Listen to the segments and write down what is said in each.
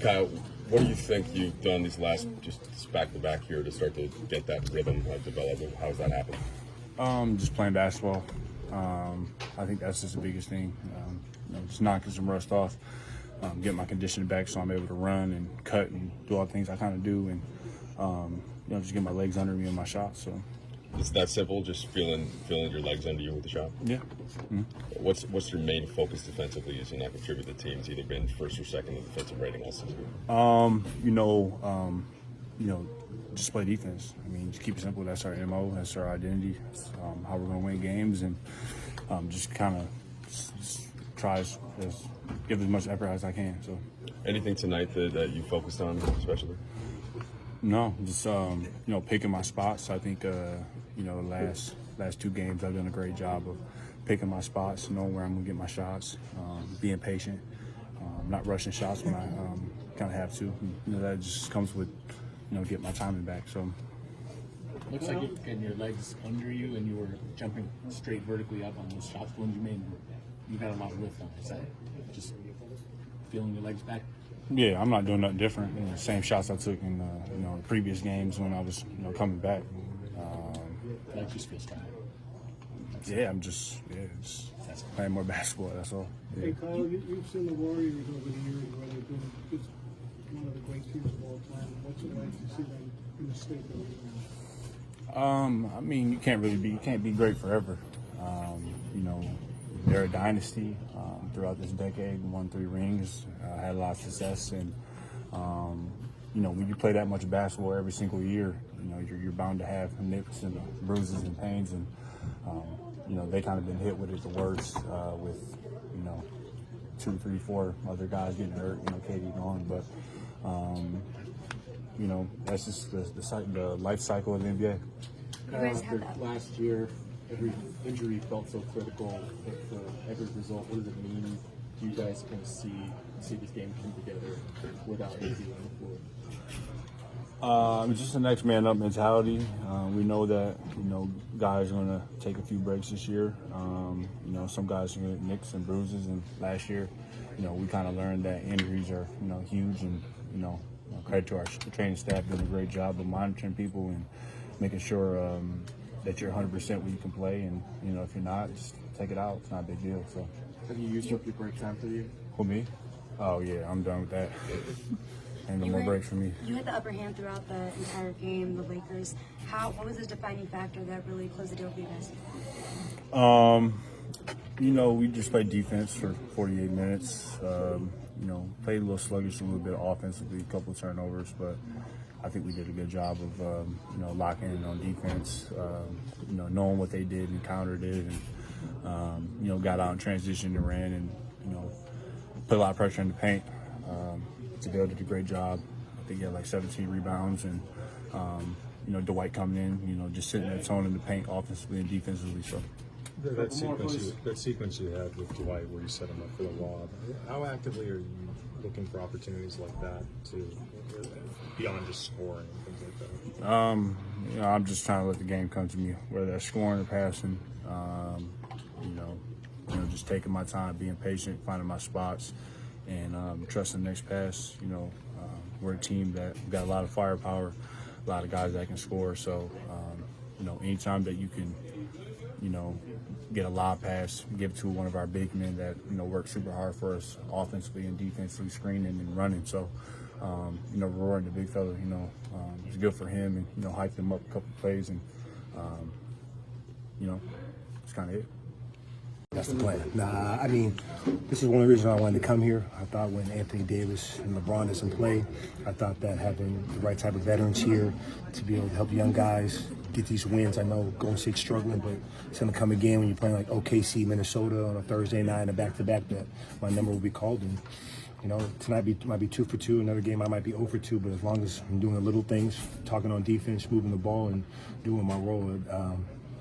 Kyle, what do you think you've done these last just back-to-back here to start to get that rhythm developed? How's that happened? Just playing basketball. I think that's just the biggest thing. Just knocking some rust off, get my conditioning back so I'm able to run and cut and do all the things I kind of do, and just get my legs under me and my shots. So It's that simple, just feeling your legs under you with the shot? yeah. Mm-hmm. What's your main focus defensively as you not contribute the team's either been first or second in defensive rating all season? Just play defense. I mean, just keep it simple. That's our MO. That's our identity. That's, how we're going to win games, and just kind of try to give as much effort as I can. So, anything tonight that you focused on especially? No, just picking my spots. I think the last two games I've done a great job of picking my spots, knowing where I'm going to get my shots, being patient, not rushing shots when I kind of have to. That just comes with get my timing back. So looks like you're getting your legs under you, and you were jumping straight vertically up on those shots. The ones you made, you got a lot of lift on. Is that just feeling your legs back? Yeah, I'm not doing nothing different. Same shots I took in the previous games when I was coming back. Legs just feel strong. Yeah, I'm just playing more basketball. That's all. Yeah. Hey Kyle, you've seen the Warriors over the years where they've been just one of the great teams of all time. What's it like to see them in the state that we're in? I mean, you can't be great forever. They're a dynasty. Throughout this decade, won 3 rings, had a lot of success, and when you play that much basketball every single year, you're bound to have nips and bruises and pains, and they kind of been hit with it the worst with 2, 3, 4 other guys getting hurt, KD gone, but that's just the life cycle of the NBA. Last year, every injury felt so critical with every result. What does it mean? Do you guys kind of see this game come together without AD on the floor? It's just a next man up mentality. We know that guys are going to take a few breaks this year. Some guys are going to get nicks and bruises, and last year, we kind of learned that injuries are huge, and credit to our training staff doing a great job of monitoring people and making sure that you're 100% when you can play, and if you're not, just take it out. It's not a big deal. So, have you used up your break time for you? For me? Oh yeah, I'm done with that. Ain't no more breaks for me. You had the upper hand throughout the entire game. The Lakers. What was the defining factor that really closed the deal for you guys? We just played defense for 48 minutes. Played a little sluggish, a little bit offensively, a couple of turnovers, but I think we did a good job of, locking in on defense, knowing what they did and countered it, and, got out in transition and ran and, put a lot of pressure in the paint. Tadeo did a great job. I think he had like 17 rebounds, and, Dwight coming in, just setting that tone in the paint offensively and defensively. So. That sequence you had with Dwight where you set him up for the lob, how actively are you looking for opportunities like that to beyond just scoring and things like that? I'm just trying to let the game come to me, whether that's scoring or passing. Just taking my time, being patient, finding my spots, and trusting the next pass. We're a team that got a lot of firepower, a lot of guys that can score. So, anytime that you can, get a lob pass, give it to one of our big men that work super hard for us offensively and defensively, screening and running. So, Roaring, the big fella, it's good for him, and hype him up a couple plays, and it's kind of it. That's the plan. Nah, I mean, this is one of the reasons I wanted to come here. I thought when Anthony Davis and LeBron doesn't play, I thought that having the right type of veterans here to be able to help young guys get these wins. I know Golden State's struggling, but it's going to come again when you're playing like OKC, Minnesota on a Thursday night and a back-to-back that my number will be called. And, tonight might be 2 for 2. Another game I might be 0 for 2, but as long as I'm doing the little things, talking on defense, moving the ball, and doing my role,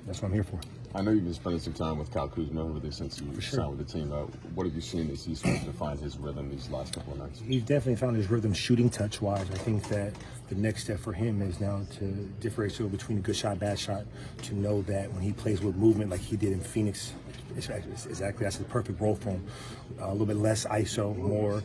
that's what I'm here for. I know you've been spending some time with Kuzma over there since you signed with the team. What have you seen as he's started to find his rhythm these last couple of nights? He's definitely found his rhythm shooting touch-wise. I think that the next step for him is now to differentiate between a good shot, bad shot, to know that when he plays with movement like he did in Phoenix, exactly, that's the perfect role for him. A little bit less ISO, more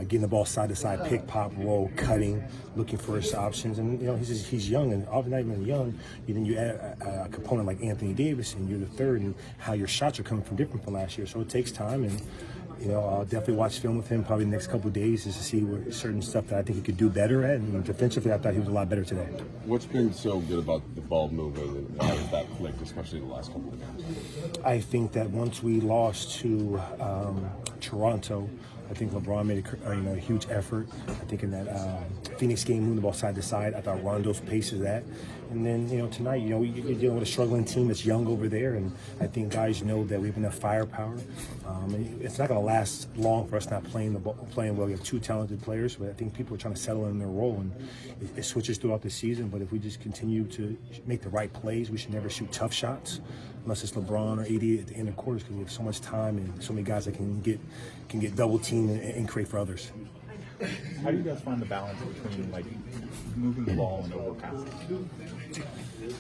getting the ball side to side, pick, pop, roll, cutting, looking for his options. And he's young, and often not even young. Then you add a component like Anthony Davis, and you're the third, and how your shots are coming from different from last year. So it takes time, and I'll definitely watch film with him probably the next couple of days just to see what certain stuff that I think he could do better at. And defensively, I thought he was a lot better today. What's been so good about the ball moving, and how has that clicked, especially the last couple of games? I think that once we lost to Toronto, I think LeBron made a huge effort. I think in that Phoenix game, moving the ball side to side, I thought Rondo's pace is that. And then, tonight, you're dealing with a struggling team that's young over there, and I think guys know that we have enough firepower. It's not going to last long for us not playing well. We have two talented players, but I think people are trying to settle in their role, and it switches throughout the season. But if we just continue to make the right plays, we should never shoot tough shots, unless it's LeBron or AD at the end of quarters, because we have so much time and so many guys that can get double teamed and create for others. How do you guys find the balance between moving the ball and overpassing?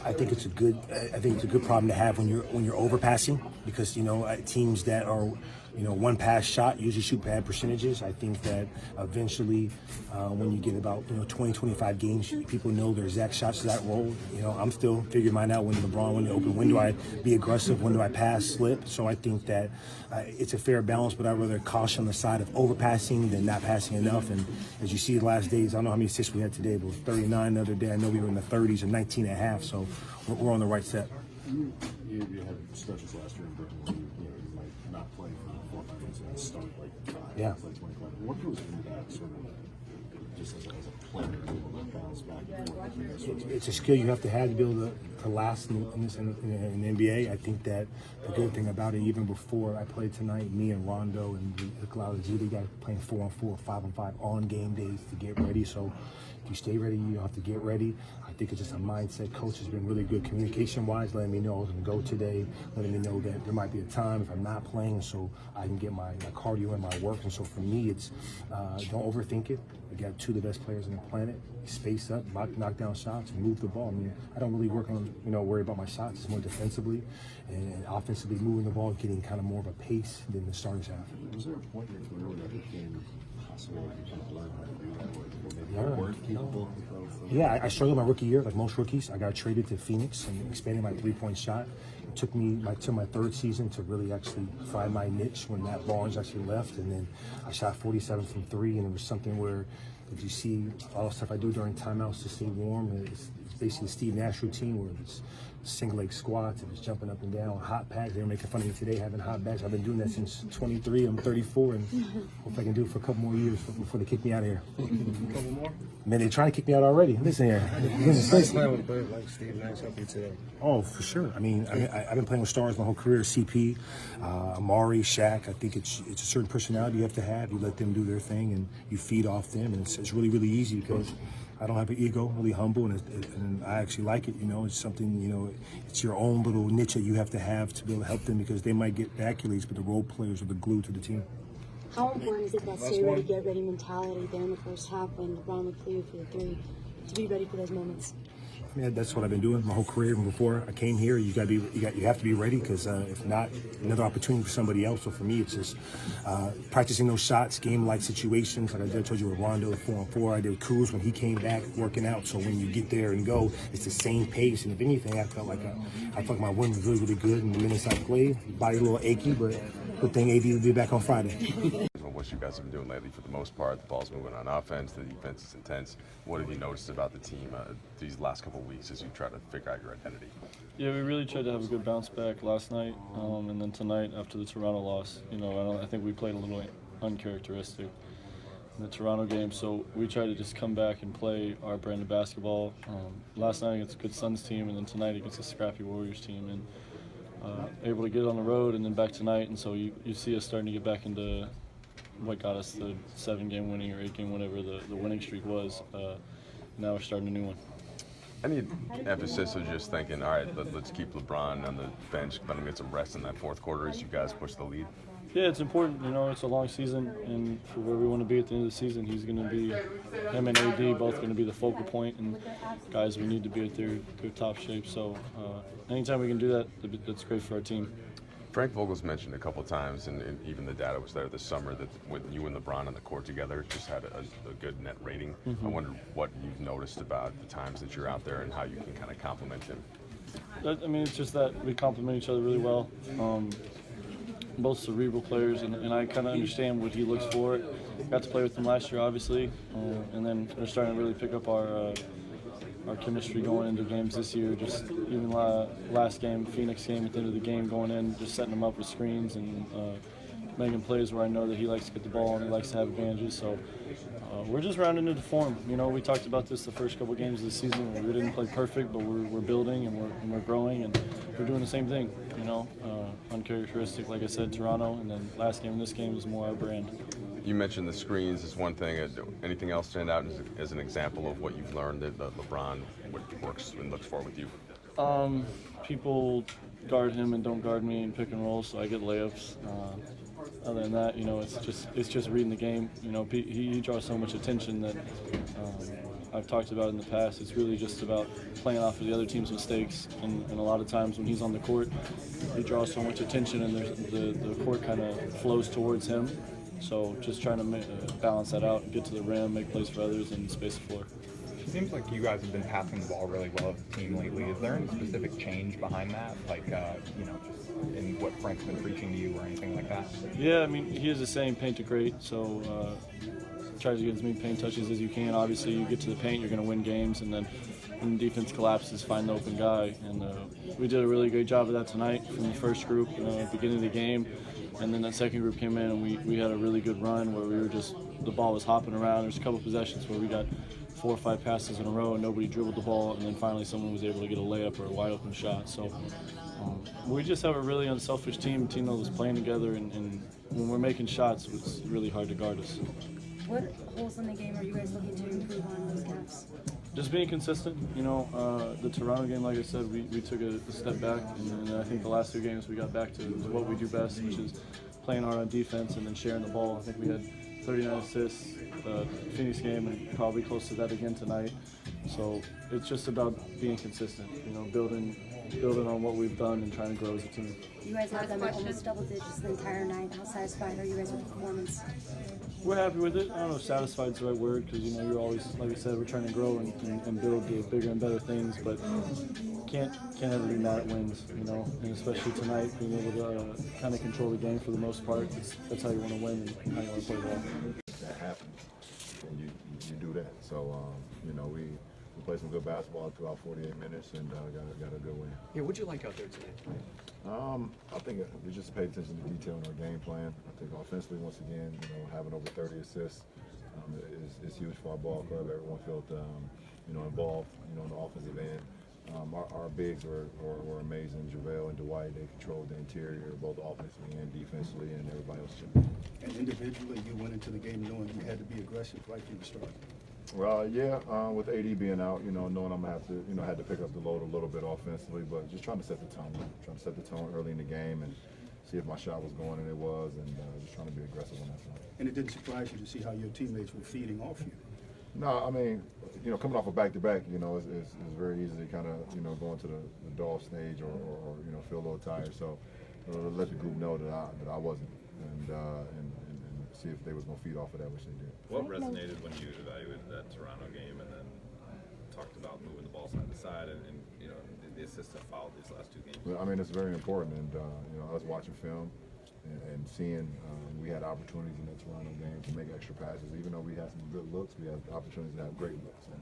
I think it's a good problem to have when you're overpassing, because teams that are one pass shot usually shoot bad percentages. I think that eventually when you get about 20-25 games, people know their exact shots to that role. I'm still figuring mine out when to open, when do I be aggressive, when do I pass, slip. So I think that it's a fair balance, but I'd rather caution on the side of overpassing than not passing enough. And as you see the last days, I don't know how many assists we had today, but it was 39 the other day. I know we were in the 30s and 19 and a half, so we're on the right step. You had stretches last year in Brooklyn where you might not play for 4 games and start Yeah. play 25. What goes into that sort of just as a player to be able to bounce back and forth? It's a skill you have to be able to last in the NBA. I think that the good thing about it, even before I played tonight, me and Rondo and a lot of the guys playing 4-on-4, 5-on-5 on game days to get ready. So if you stay ready, you don't have to get ready. I think it's just a mindset. Coach has been really good communication-wise, letting me know I was going to go today, letting me know that there might be a time if I'm not playing so I can get my cardio and my work. And so for me, it's don't overthink it. We got two of the best players on the planet. Space up, knock down shots, and move the ball. I mean, I don't really work on, worry about my shots. It's more defensively and offensively moving the ball, getting kind of more of a pace than the starters have. Was there a point in your career where that became possible you kind of learned how to do that, where maybe you weren't capable of? Yeah, I struggled my rookie year, like most rookies. I got traded to Phoenix and expanded my three-point shot. It took me to my third season to really actually find my niche when Matt Barnes actually left, and then I shot 47 from three, and it was something where if you see all the stuff I do during timeouts to stay warm, it's basically the Steve Nash routine where it's single leg squats, if it's jumping up and down, hot pads. They were making fun of me today having hot bags. I've been doing that since 23. I'm 34, and hope I can do it for a couple more years before they kick me out of here. A couple more? Man, they're trying to kick me out already. Listen here. Playing with a player like Steve Nash help you today? Oh, for sure. I've been playing with stars my whole career. CP, Amari, Shaq. I think it's a certain personality you have to have. You let them do their thing, and you feed off them, and it's really, really easy because I don't have an ego, really humble, and I actually like it. It's something, it's your own little niche that you have to be able to help them, because they might get the accolades, but the role players are the glue to the team. How important is it that stay ready, get ready mentality there in the first half when LeBron would clear for the three to be ready for those moments? Yeah, that's what I've been doing my whole career. Even before I came here, you have to be ready, because if not, another opportunity for somebody else. So for me, it's just practicing those shots, game-like situations. Like I told you with Rondo, 4-on-4. I did with Kuzma when he came back working out. So when you get there and go, it's the same pace. And if anything, I felt like my win was really, really good. And the minutes I played, body a little achy, but good thing AD will be back on Friday. What you guys have been doing lately, for the most part, the ball's moving on offense, the defense is intense. What have you noticed about the team these last couple of weeks as you try to figure out your identity? Yeah, we really tried to have a good bounce back last night, and then tonight after the Toronto loss. I think we played a little uncharacteristic in the Toronto game, so we tried to just come back and play our brand of basketball. Last night against a good Suns team, and then tonight against a scrappy Warriors team, and able to get on the road and then back tonight. And so you see us starting to get back into what got us the 7-game winning or 8-game, whatever the winning streak was. Now we're starting a new one. Any emphasis of just thinking, all right, let's keep LeBron on the bench, let him get some rest in that fourth quarter as you guys push the lead? Yeah, it's important. You know, it's a long season, and for where we want to be at the end of the season, he's going to be, him and AD both going to be the focal point, and guys, we need to be at their top shape. So anytime we can do that, that's great for our team. Frank Vogel's mentioned a couple times, and even the data was there this summer, that when you and LeBron on the court together just had a good net rating. I wonder what you've noticed about the times that you're out there and how you can kind of complement him. I mean, it's just that we complement each other really well. Both cerebral players, and I kind of understand what he looks for. Got to play with him last year, obviously, and then we're starting to really pick up our chemistry going into games this year. Just even last game, Phoenix game, at the end of the game, going in, just setting him up with screens and making plays where I know that he likes to get the ball and he likes to have advantages. So we're just rounding into form. You know, we talked about this the first couple games of the season. We didn't play perfect, but we're building and we're growing, and we're doing the same thing. You know, uncharacteristic, like I said, Toronto, and then last game, this game is more our brand. You mentioned the screens is one thing. Anything else stand out as an example of what you've learned that LeBron works and looks for with you? People guard him and don't guard me in pick and roll, so I get layups. Other than that, you know, it's just reading the game. You know, he draws so much attention that I've talked about in the past. It's really just about playing off of the other team's mistakes, and a lot of times when he's on the court, he draws so much attention, and the court kind of flows towards him. So just trying to balance that out, get to the rim, make plays for others, and space the floor. It seems like you guys have been passing the ball really well as a team lately. Is there any specific change behind that, like you know, just in what Frank's been preaching to you or anything like that? Yeah, I mean, he has a saying, paint to great, so try to get as many paint touches as you can. Obviously, you get to the paint, you're going to win games, and then when the defense collapses, find the open guy. And we did a really great job of that tonight from the first group at the beginning of the game. And then that second group came in, and we had a really good run where we were just, the ball was hopping around. There's a couple possessions where we got 4 or 5 passes in a row and nobody dribbled the ball, and then finally someone was able to get a layup or a wide open shot. So we just have a really unselfish team that was playing together, and when we're making shots, it's really hard to guard us. What holes in the game are you guys looking to improve on those gaps? Just being consistent. You know, the Toronto game, like I said, we took a step back, and I think the last 2 games we got back to what we do best, which is playing hard on defense and then sharing the ball. I think we had 39 assists Phoenix game, and probably close to that again tonight. So it's just about being consistent, you know, building on what we've done and trying to grow as a team. You guys have done almost double digits the entire night. How satisfied are you guys with the performance? We're happy with it. I don't know if satisfied is the right word, because, you know, you're always, like I said, we're trying to grow and build bigger and better things, but can't ever be mad at wins, you know, and especially tonight, being able to kind of control the game for the most part. That's how you want to win and how you want to play ball. That happens, and you do that. So, you know, we played some good basketball throughout 48 minutes and got a good win. Yeah, what'd you like out there today? I think we just paid attention to detail in our game plan. I think offensively, once again, you know, having over 30 assists is huge for our ball club. Everyone felt, you know, involved, you know, on the offensive end. Our bigs were amazing. JaVale and Dwight, they controlled the interior, both offensively and defensively, and everybody else chipped in. And individually, you went into the game knowing you had to be aggressive right from the start. Well, yeah, with AD being out, you know, knowing I'm gonna have to, you know, had to pick up the load a little bit offensively, but just trying to set the tone early in the game and see if my shot was going, and it was, and just trying to be aggressive on that side. And it didn't surprise you to see how your teammates were feeding off you. No, I mean, you know, coming off a back-to-back, you know, it's very easy to kind of, you know, go into the dog stage or you know, feel a little tired. So let the group know that I wasn't, and see if they was gonna feed off of that, which they did. What resonated when you evaluated that Toronto game and then talked about moving the ball side to side and you know, the assists that followed these last 2 games? Well, I mean, it's very important, and you know, us watching film and seeing we had opportunities in that Toronto game to make extra passes. Even though we had some good looks, we had opportunities to have great looks. And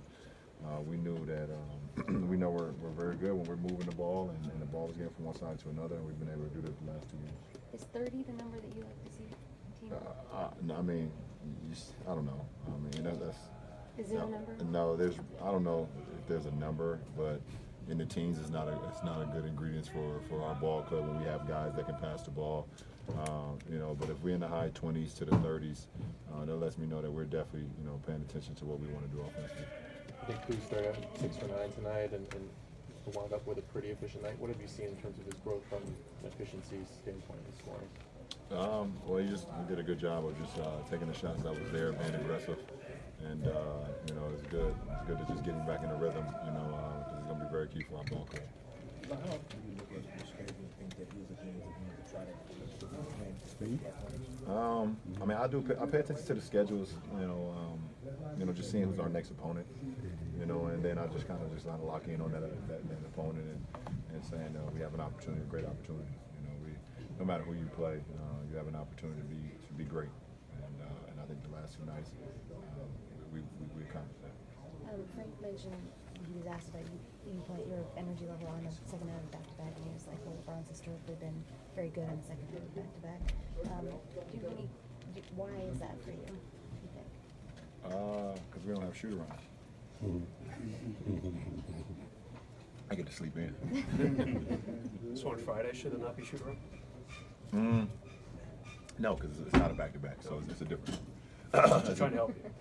we knew that we know we're very good when we're moving the ball, and the ball was getting from one side to another, and we've been able to do that the last 2 games. Is 30 the number that you like to see? No, I mean, I don't know. I mean, that's. Is there a number? No, I don't know if there's a number, but in the teens, it's not a good ingredient for our ball club when we have guys that can pass the ball. You know, but if we're in the high 20s to the 30s, that lets me know that we're definitely, you know, paying attention to what we want to do offensively. I think Kuzma started out 6 for 9 tonight and wound up with a pretty efficient night. What have you seen in terms of his growth from an efficiency standpoint this morning? Well, he did a good job of just taking the shots that was there, being aggressive, and you know, it's good. It's good to just get him back in the rhythm. You know, because it's gonna be very key for our ball club. I mean, I pay attention to the schedules. You know, just seeing who's our next opponent. You know, and then I just kind of lock in on that opponent and saying we have an opportunity, a great opportunity. You know, no matter who you play, you have an opportunity to be great. And I think the last 2 nights we accomplished that. Frank mentioned, he was asked about your energy level on the second night of back-to-back games. Like, well, LeBron's historically been very good on the second night of back-to-back. Why is that for you, you think? Because we don't have shoot-arounds. I get to sleep in. So on Friday, should there not be shoot-around? No, because it's not a back-to-back, so it's a different. Just trying to help you.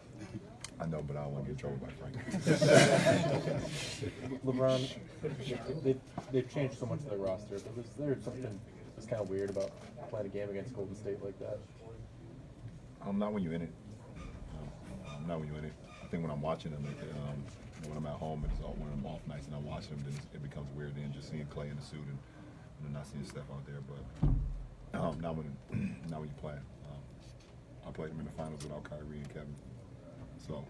I know, but I don't want to get in trouble by Frank. LeBron, they've changed so much of their roster, but was there something that's kind of weird about playing a game against Golden State like that? Not when you're in it. Not when you're in it. I think when I'm watching them, when I'm at home and it's all one of them off nights and I'm watching them, then it becomes weird. Then just seeing Klay in the suit and not seeing Steph out there. But not when you play. I played them in the finals without Kyrie and Kevin. So